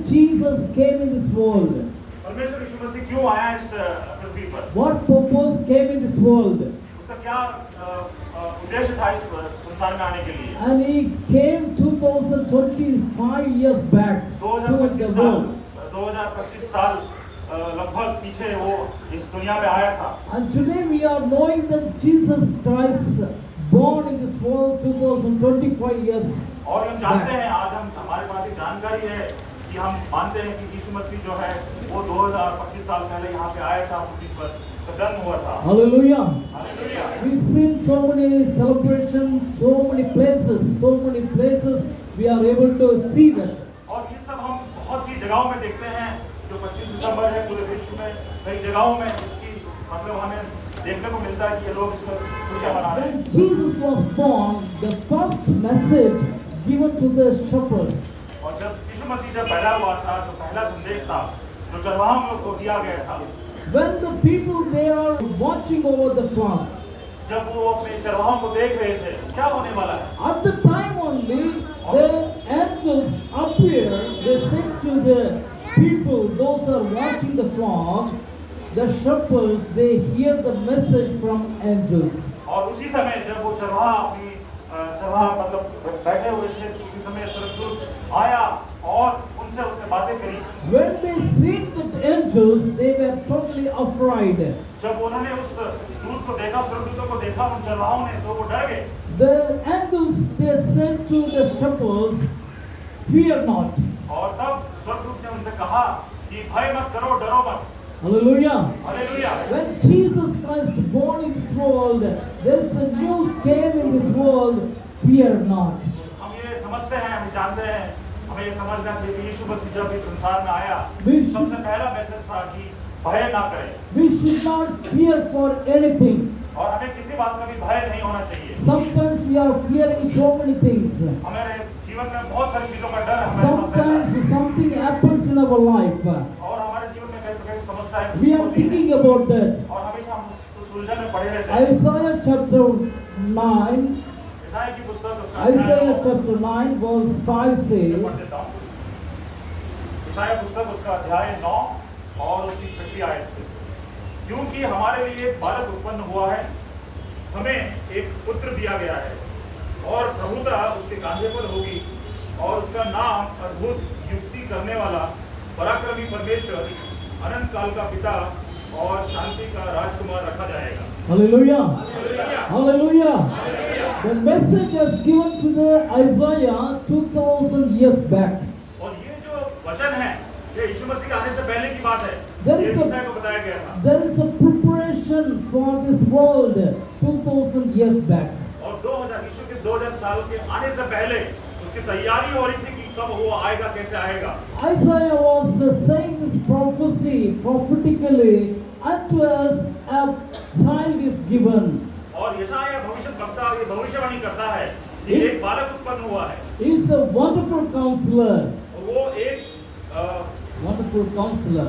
Jesus came in this world? परमेश्वर यीशु मसीह क्यों आया इस पृथ्वी पर? What purpose came in this world? उसका क्या उद्देश्य था इस संसार में आने के लिए? And he came 2025 years back to the 2025 साल लगभग पीछे वो इस दुनिया में आया था। And today we are knowing that Jesus Christ born in this world 2025 years और हम जानते back. हैं, आज हम हमारे पास एक जानकारी है कि हम मानते हैं कि यीशु मसीह जो है वो 2025 साल पहले यहाँ पे आया था, पृथ्वी पर जन्म हुआ था। Hallelujah. Hallelujah. We've seen so many celebrations, so many places we are able to see that. और ये सब हम बहुत सी जगहों में देखते हैं, जो 25 दिसंबर है पूरे विश्व में कई जगहों में इसकी मतलब हमें देखने को मिलता है कि ये लोग इसमें खुशियां मना रहे हैं। When Jesus was born, the first message given to the shepherds और जब यीशु मसीह जब पैदा हुआ था तो पहला संदेश था जो चरवाहों को दिया गया था। when the people they are watching over the flock, जब वो अपने चरवाहों को देख रहे थे क्या होने वाला है, at the time only the angels appear. They said to the people, those who are watching the flock, the shepherds, they hear the message from angels. और उसी समय जब वो चरवाहा मतलब बैठे हुए थे, उसी समय स्वर्गदूत आया और उनसे बातें करी। When they see the angels, they were totally afraid. जब उन्होंने उस दूत को देखा, स्वर्गदूतों को देखा उन चरवाहों ने, तो वो डर गए। The angels they said to the shepherds, fear not. और तब स्वर्गदूत ने उनसे कहा कि भय मत करो, डरो मत। Hallelujah. Hallelujah. When Jesus Christ born in this world, there is a news came in this world, fear not. हम ये समझते हैं, हम जानते हैं, हमें ये समझना चाहिए कि यीशु मसीह जब इस संसार में आया, सबसे पहला मैसेज था कि भय ना करें। We should not fear for anything. और हमें किसी बात का भी भय नहीं होना चाहिए। Sometimes we are fearing so many things. हमारे जीवन में बहुत सारी चीजों का डर हमें Sometimes something happens in our life. और हमारे जीवन में कई प्रकार की समस्याएं We are thinking about that. और हमेशा हम उस उलझन में पड़े रहते हैं। Isaiah chapter 9, ईसाया की पुस्तक उसका Isaiah chapter 9 verse 5 says, ईसाया पुस्तक उसका अध्याय 9 और उसकी 6वीं आयत से, क्योंकि हमारे लिए एक बालक उत्पन्न हुआ है, हमें एक पुत्र दिया गया है और प्रभुता उसके कांधे पर होगी और उसका नाम अद्भुत युक्ति करने वाला, पराक्रमी परमेश्वर, अनंत काल का पिता और शांति का राजकुमार रखा जाएगा। Hallelujah. Hallelujah. Hallelujah. The message was given to the Isaiah 2000 years back. और ये जो वचन है ये यीशु मसीह के आने से पहले की बात है। There ये is ईसाया को बताया गया था। There is a preparation for this world 2000 years back. और 2000 यीशु के 2000 साल के आने से पहले उसकी तैयारी हो रही थी कि कब वो आएगा, कैसे आएगा। Isaiah was saying this prophecy prophetically, unto us a child is given. और यशायाह भविष्यवक्ता ये भविष्यवाणी करता है कि एक बालक उत्पन्न हुआ है। He is a wonderful counselor. और वो एक Wonderful counselor.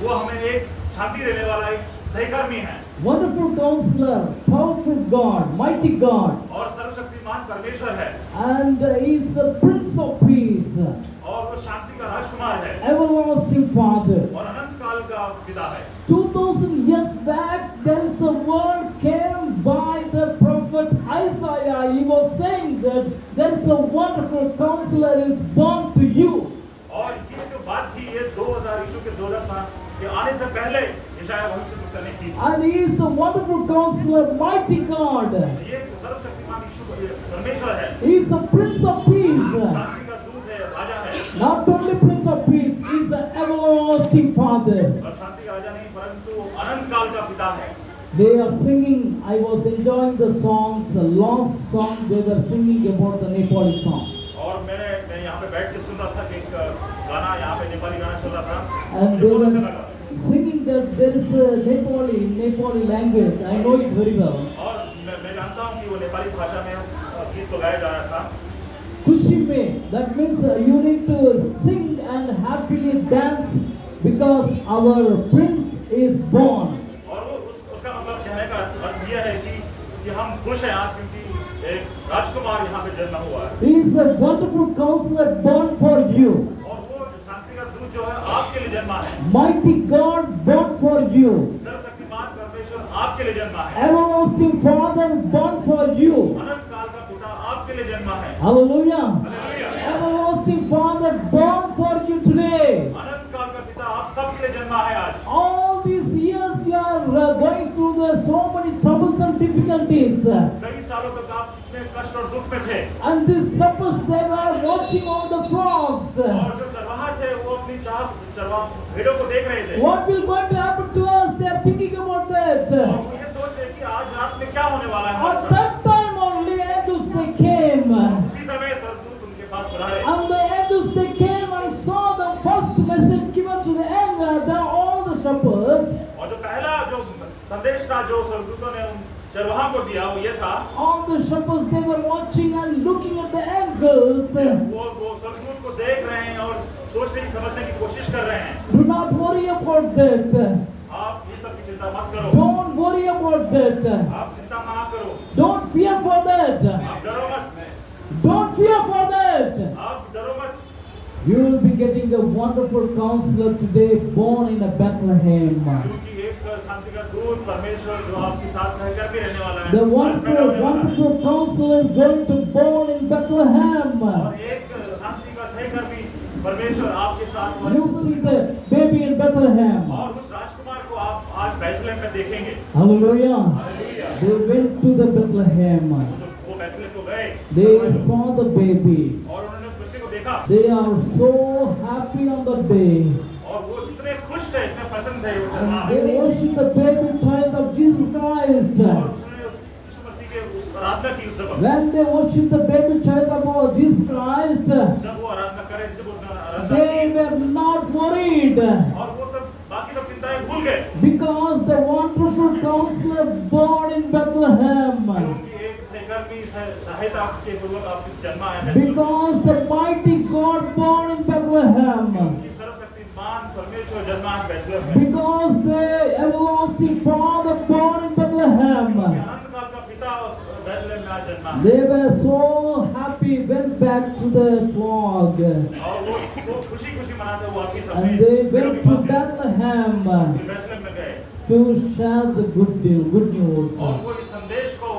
वो हमें एक शांति देने वाला एक सहकर्मी है। Wonderful counselor, powerful God, mighty God. और सर्वशक्तिमान परमेश्वर है। And he is the Prince of Peace, और वो शांति का राजकुमार है everlasting Father. और अनंत काल का पिता है। 2000 years back, there is a word came by the prophet Isaiah. He was saying that there is a wonderful counselor is born to you. और ये जो बात थी ये 2000 यीशु के 2000 साल के आने से पहले यशायाह भविष्यवक्ता ने की। And he is a wonderful counselor, mighty God. ये सर्वशक्तिमान यीशु परमेश्वर है। He is a Prince of Peace. शांति का दूत है, राजा है। Not only Prince of Peace, he is an everlasting Father. और शांति का राजा नहीं परंतु अनंत काल का पिता है। They are singing, I was enjoying the songs, the last song they were singing about the Nepali song. और मैं यहाँ पे बैठ के सुन रहा था कि एक गाना यहाँ पे नेपाली गाना चल रहा था। And मुझे they बहुत अच्छा were लगा। singing that there is a Nepali language. I know it very well. और मैं जानता हूँ कि वो नेपाली भाषा में गीत तो गाया जा रहा था। Kushi mein, that means you need to sing and happily dance because our Prince is born. और वो उसका मतलब कहने का अर्थ ये है कि हम खुश हैं आज क्योंकि एक राजकुमार यहाँ पे जन्म हुआ है He is a wonderful counselor born for you. और वो शांति का दूत जो है आपके लिए जन्मा है Mighty God born for you. सर्वशक्तिमान परमेश्वर आपके लिए जन्मा है Everlasting Father born for you. अनंत काल का पिता आपके लिए जन्मा है Hallelujah. Hallelujah Everlasting Father born for you today. अनंत काल का पिता आप सबके लिए जन्मा है आज All these years you are going through the so many troubles and difficulties. कई सालों तक आप इतने कष्ट और दुख में थे And these shepherds, they were watching all the flocks. और जो चरवाहा थे वो अपनी भेड़ों को देख रहे थे What will going to happen to us? They are thinking about that. और वो ये सोच रहे कि आज रात में क्या होने वाला है हमारे At साथ that time only angels they came. उसी समय स्वर्गदूत उनके पास बुलाए And the angels they came and saw the first message given to the all the shepherds. और जो पहला जो संदेश था जो स्वर्गदूतों ने उन चरवाहा को दिया वो ये था All the shepherds they were watching and looking at the angels. वो स्वर्गदूत को देख रहे हैं और सोचने की समझने की कोशिश कर रहे हैं Do not worry about that. आप ये सब की चिंता मत करो Don't worry about that. आप चिंता ना करो Don't fear for that. आप डरो मत Don't fear for that. आप डरो मत You will be getting a wonderful counselor today born in a Bethlehem. क्योंकि एक शांति का दूत परमेश्वर जो आपके साथ सहकर्मी रहने वाला है The आज पैदा होने वाला है। wonderful counselor is going to born in Bethlehem. और एक शांति का सहकर्मी परमेश्वर आपके साथ हुआ है। You see the baby in Bethlehem. और उस राजकुमार को आप आज बैतलहम में देखेंगे Hallelujah. Hallelujah. They went to the Bethlehem. वो बैतलहम को गए They saw the baby. और उन्होंने उस बच्चे को देखा They are so happy on the day. और वो इतने खुश थे इतने पसंद थे वो And चरवाहा they worship the baby child of Jesus Christ. और उसने यीशु मसीह के उस आराधना की उस जगह When they worship the baby child of our Jesus Christ, जब वो आराधना करे जब वो आराधना they की were not worried और वो सब बाकी सब चिंताएं भूल गए because the wonderful counselor born in Bethlehem. उनकी एक सहकर्मी सहायता के पूर्वक आपकी जन्मा है बैतलहम में। Because the mighty God born in Bethlehem. उनकी सर्वशक्तिमान परमेश्वर जन्मा है बैतलहम में। Because the everlasting Father born in Bethlehem. अनंत काल का पिता उस बैतलहम में आज जन्मा है। They were so happy, went back to the flock. और वो खुशी-खुशी मनाते हुए आपके सामने And they भेड़ों went के to पास गए। Bethlehem बैतलहम में गए to share the good news. और वो इस संदेश को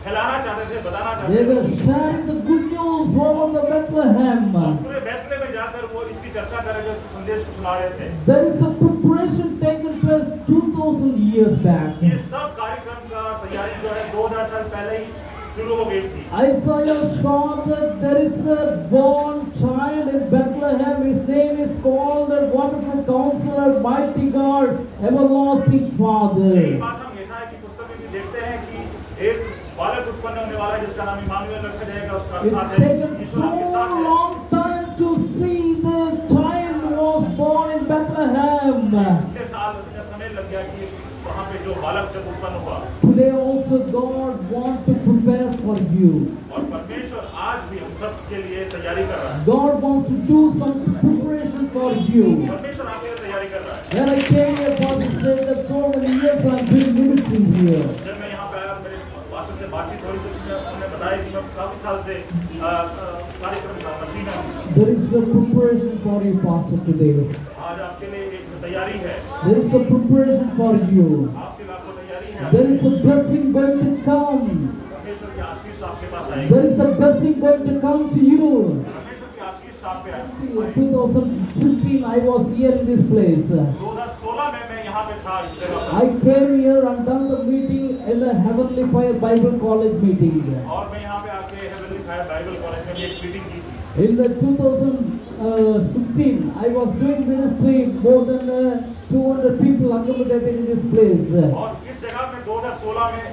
फैलाना चाहते थे बताना They चाहते were थे sharing the good news over the Bethlehem. और पूरे बैतलहम में जाकर वो इसकी चर्चा कर रहे थे उसके संदेश को सुना रहे थे There is a preparation taken place 2000 years back. ये सब कार्यक्रम का तैयारी जो है 2000 साल पहले ही शुरू हो गई थी Isaiah saw that there is a born child in Bethlehem. His name is called the Wonderful Counselor, Mighty God, Everlasting यही Father. बात हम यशायाह की पुस्तक में भी देखते हैं कि एक बालक उत्पन्न होने वाला है जिसका नाम इमानुएल रखा जाएगा उसका It अर्थात है taken यीशु so आपके साथ है long time to see the child was born in Bethlehem. इतने साल इतना समय लग गया कि वहाँ पे जो बालक जब उत्पन्न हुआ Today also God wants to prepare for you. और परमेश्वर आज भी हम सब के लिए तैयारी कर रहा है God wants to do some preparation for you. परमेश्वर आपके लिए तैयारी कर रहा है When I came here, Pastor said that so many years I've been ministering here. जब मैं यहाँ पे आया और मेरे पास्टर से बातचीत हो रही थी तो उन्होंने बताया कि मैं काफी साल से कार्यक्रम का मसीह में There is a preparation for you, Pastor, today. आज आपके लिए एक तैयारी है There is a preparation for you. आपके लिए आपको तैयारी है There is a blessing going to come. परमेश्वर की आशीष आपके पास आएगी There is a blessing going to come to you. परमेश्वर की आशीष आप पे आएगी 2016, I was here in this place. 2016 में मैं यहाँ पे था इस जगह I came here and done the meeting in the Heavenly Fire Bible College meeting. पर और मैं यहाँ पे आके हेवनली फायर बाइबल कॉलेज में भी एक मीटिंग की थी In the 2016, I was doing ministry, more than 200 people accommodated in this place. और इस जगह में 2016 में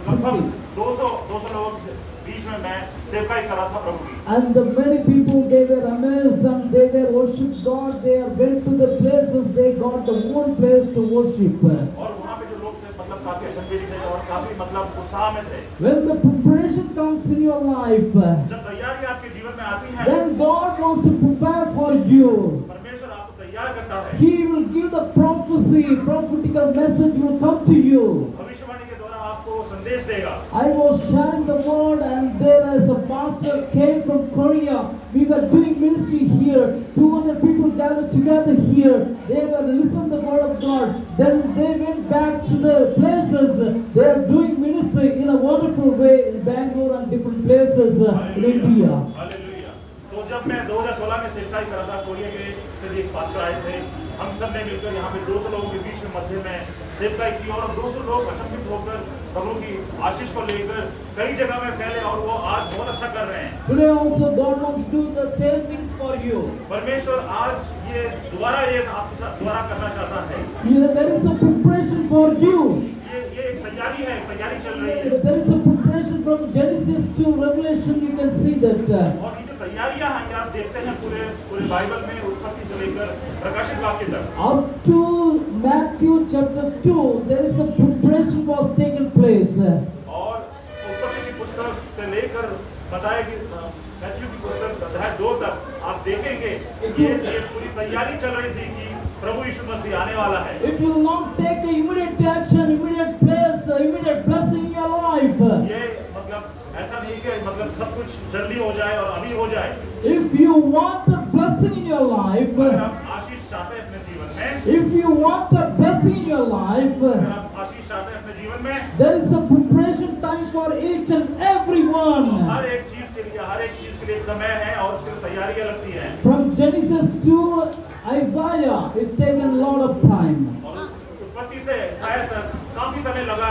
लगभग 200 लोगों के बीच में मैं सेवकाई करा था प्रभु की And many people, they were amazed and they were worship God. They went to the places, they got the one place to worship. और वहाँ पे जो लोग थे मतलब काफी अचंभित थे और काफी मतलब उत्साह में थे When the preparation comes in your life, जब तैयारी आपके जीवन में आती है when God wants to prepare for you, परमेश्वर आपको तैयार करता है He will give the prophecy, prophetical message will come to you. भविष्यवाणी के द्वारा आपको संदेश देगा। I was sharing the word, and there as a pastor came from Korea. We were doing ministry here. 200 people gathered together here. They were listening the word of God. Then they went back to the places. They are doing ministry in a wonderful way in Bangalore and different places in India. Hallelujah. तो जब मैं 2016 में सेवकाई कर रहा था, Korea के से एक पास्टर आए थे। हम सब ने मिलकर यहाँ पे 200 लोगों के बीच में मध्य में सेवकाई की और 200 लोग अचंभित होकर प्रभु की आशीष को लेकर कई जगह में फैले और वो आज बहुत अच्छा कर रहे हैं। Today also God wants to do the same things for you. परमेश्वर आज ये दोबारा आपके साथ दोबारा करना चाहता है। There is a preparation for you. ये एक तैयारी है, तैयारी चल रही है। There is a preparation from Genesis to Revelation. You can see that. और ये जो तैयारियां हैं, ये आप देखते हैं पूरे बाइबल में उत्पत्ति से लेकर प्रकाशित वाक्य तक। Up to Matthew chapter 2, there is a preparation was taken place. और उत्पत्ति की पुस्तक से लेकर बताया कि मैथ्यू की पुस्तक अध्याय 2 तक आप देखेंगे ये पूरी तैयारी चल रही थी कि प्रभु यीशु मसीह आने वाला है। It will not take a immediate action, immediate place, immediate blessing in your life. ये मतलब ऐसा नहीं कि मतलब सब कुछ जल्दी हो जाए और अभी हो जाए। If you want a blessing in your life, अगर आप आशीष चाहते हैं अपने जीवन में, if you want a blessing in your life, अगर आप आशीष चाहते हैं अपने जीवन में, there is a preparation time for each and everyone. हर एक चीज के लिए एक समय है और उसके लिए तैयारियां लगती हैं। From Genesis to Isaiah, it taken a lot of time. और उत्पत्ति से ईसाया तक काफी समय लगा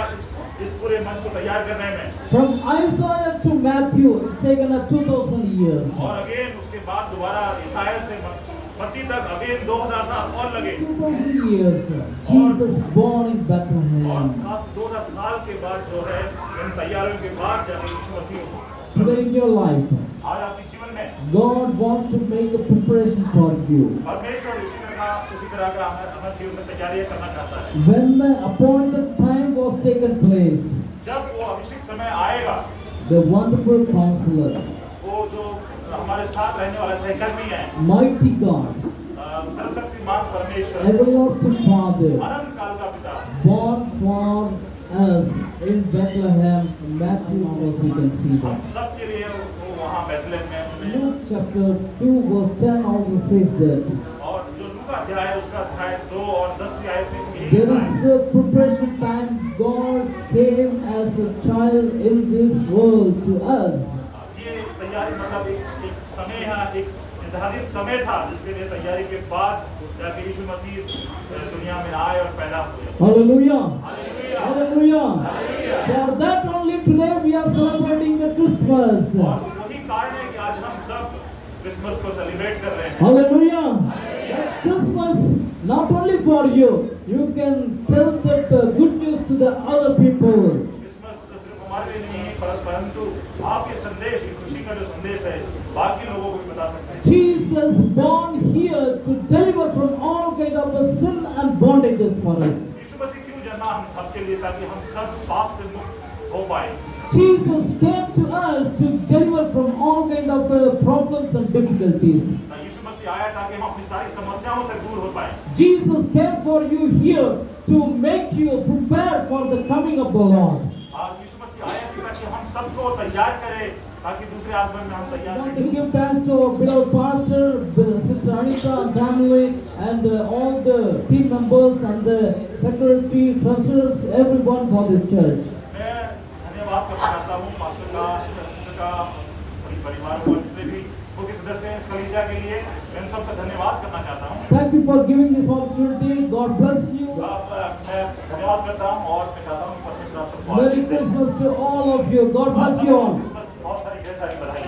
इस पूरे मंच को तैयार करने में। From Isaiah to Matthew, it taken 2000 years. और अगेन उसके बाद दोबारा ईसाया से मत्ती तक अगेन 2000 साल और लगे। 2000 years. Jesus born in और Bethlehem. 2000 साल के बाद जो है इन तैयारियों के बाद जाके यीशु मसीह Today in your life, आज आपके जीवन में God wants to make a preparation for you. परमेश्वर उसी तरह का हमारे जीवन में तैयारियां करना चाहता है। When the appointed time was taken place, जब वो अभिषेक समय आएगा, the wonderful counselor, वो जो हमारे साथ रहने वाला सहकर्मी है, mighty God, सर्वशक्तिमान परमेश्वर, everlasting Father, अनंत काल का पिता, born for us in Bethlehem. In Matthew verse we can see हम that. सब के लिए वो वहाँ बैतलहम में उन्हें Luke chapter 2 verse 10 also says that और जो लूका अध्याय है उसका अध्याय 2 और 10वीं आयत में यही there लिखा है। is a preparation time. God came as a child in this world to us. ये तैयारी मतलब एक समय है, एक निर्धारित समय था जिसके लिए तैयारी के बाद जाके यीशु मसीह इस दुनिया में आए और पैदा हुए। Hallelujah. Hallelujah, Hallelujah. Hallelujah. For that only today we are celebrating the Christmas. और वही कारण है कि आज हम सब क्रिसमस को सेलिब्रेट कर रहे हैं। Hallelujah. Christmas not only for you. You can tell that good news to the other people. Christmas सिर्फ हमारे लिए नहीं है परंतु आपके संदेश, ये खुशी का जो संदेश है बाकी लोगों को भी बता सकते हैं। Jesus born here to deliver from all kind of sin and bondages for us. यीशु मसीह क्यों जन्मा हम सबके लिए ताकि हम सब पाप से मुक्त हो पाए। Jesus came to us to deliver from all kind of problems and difficulties. यीशु मसीह आया ताकि हम अपनी सारी समस्याओं से दूर हो पाए। Jesus came for you here to make you prepare for the coming of the Lord. यीशु मसीह आया ताकि हम सबको तैयार करें ताकि दूसरे आगमन में हम I तैयार want to रहें। give thanks to our beloved pastor, Sister Anita and family, and all the team members and the secretary, treasurers, everyone for the church. मैं धन्यवाद करना चाहता हूँ पास्टर का, सिस्टर का, सभी परिवार को, जितने भी मुख्य सदस्य हैं इस कलीसिया के लिए मैं उन सबका धन्यवाद करना चाहता हूँ। Thank you for giving this opportunity. God bless you. मैं धन्यवाद करता हूँ और मैं चाहता हूँ कि परमेश्वर आप सबको Merry Ashish they. Christmas to all of you. God bless you all. Christmas बहुत सारी ढेर सारी बधाई।